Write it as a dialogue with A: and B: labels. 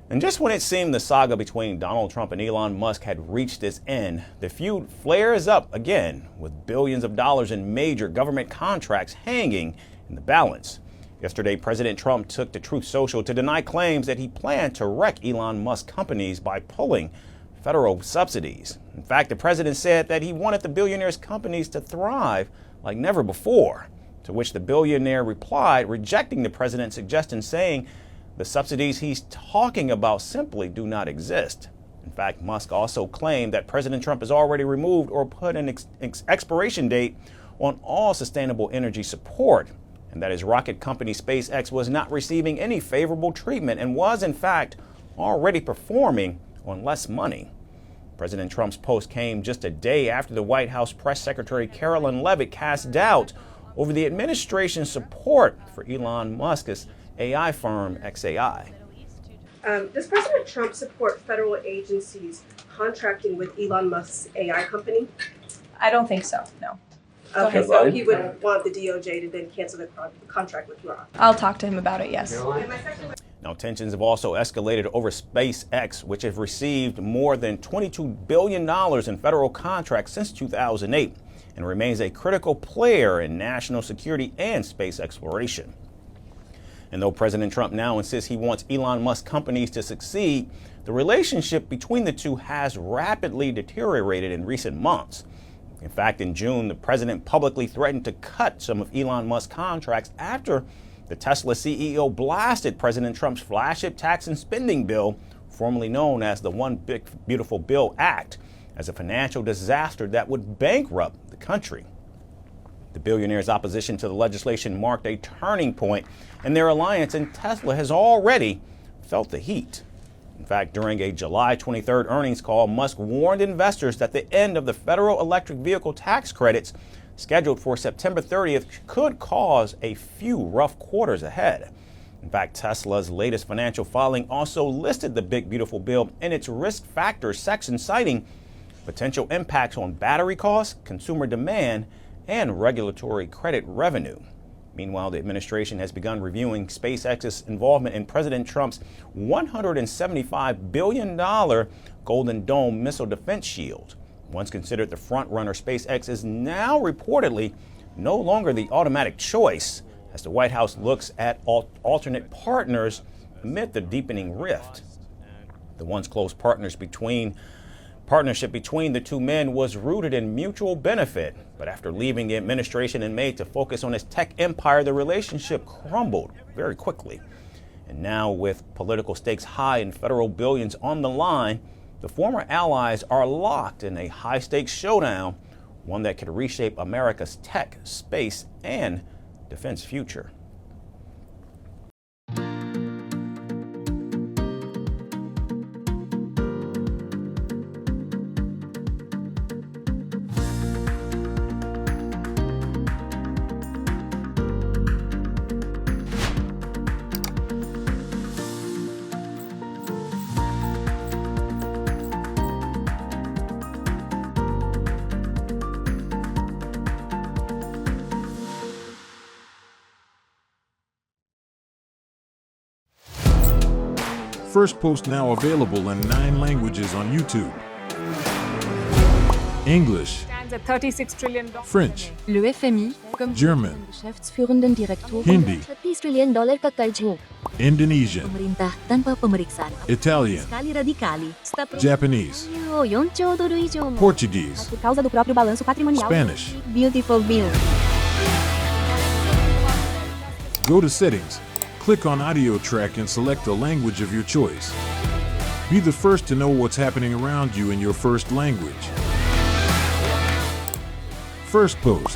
A: And just when it seemed the saga between Donald Trump and Elon Musk had reached its end, the feud flares up again with billions of dollars in major government contracts hanging in the balance. Yesterday, President Trump took to Truth Social to deny claims that he planned to wreck Elon Musk companies by pulling federal subsidies. In fact, the president said that he wanted the billionaire's companies to thrive like never before, to which the billionaire replied, rejecting the president's suggestion, saying the subsidies he's talking about simply do not exist. In fact, Musk also claimed that President Trump has already removed or put an expiration date on all sustainable energy support, and that his rocket company SpaceX was not receiving any favorable treatment and was, in fact, already performing on less money. President Trump's post came just a day after the White House press secretary Caroline Leavitt cast doubt over the administration's support for Elon Musk's AI firm XAI.
B: Does President Trump support federal agencies contracting with Elon Musk's AI company?
C: I don't think so, no.
B: Okay, so he would want the DOJ to then cancel the contract with Roth.
C: I'll talk to him about it, yes.
A: Now, tensions have also escalated over SpaceX, which has received more than $22 billion in federal contracts since 2008 and remains a critical player in national security and space exploration. And though President Trump now insists he wants Elon Musk companies to succeed, the relationship between the two has rapidly deteriorated in recent months. In fact, in June, the president publicly threatened to cut some of Elon Musk's contracts after the Tesla CEO blasted President Trump's flagship tax and spending bill, formerly known as the One Big Beautiful Bill Act, as a financial disaster that would bankrupt the country. The billionaire's opposition to the legislation marked a turning point in their alliance, and Tesla has already felt the heat. In fact, during a July 23rd earnings call, Musk warned investors that the end of the federal electric vehicle tax credits scheduled for September 30th could cause a few rough quarters ahead. In fact, Tesla's latest financial filing also listed the Big Beautiful Bill in its risk factors section, citing potential impacts on battery costs, consumer demand, and regulatory credit revenue. Meanwhile, the administration has begun reviewing SpaceX's involvement in President Trump's $175 billion Golden Dome missile defense shield. Once considered the front-runner, SpaceX is now reportedly no longer the automatic choice as the White House looks at alternate partners amid the deepening rift. The once close partnership between the two men was rooted in mutual benefit, but after leaving the administration in May to focus on his tech empire, the relationship crumbled very quickly. And now, with political stakes high and federal billions on the line, the former allies are locked in a high-stakes showdown, one that could reshape America's tech, space, and defense future.
D: Firstpost now available in 9 languages on YouTube. English,
E: Stands at $36 trillion.
D: French,
F: Le FMI, comme
D: German,
F: Geschäftsführenden Direktor,
D: Hindi,
F: $30 trillion kakarjo.
D: Indonesian,
F: Pemerintah tanpa pemeriksaan.
D: Italian,
F: Sekali radikali.
D: Japanese,
F: 4 兆ドル以上も
D: Portuguese,
F: por causa do próprio balanço patrimonial.
D: Spanish.
F: Beautiful bill.
D: Go to Settings, click on Audio Track and select the language of your choice. Be the first to know what's happening around you in your first language. Firstpost.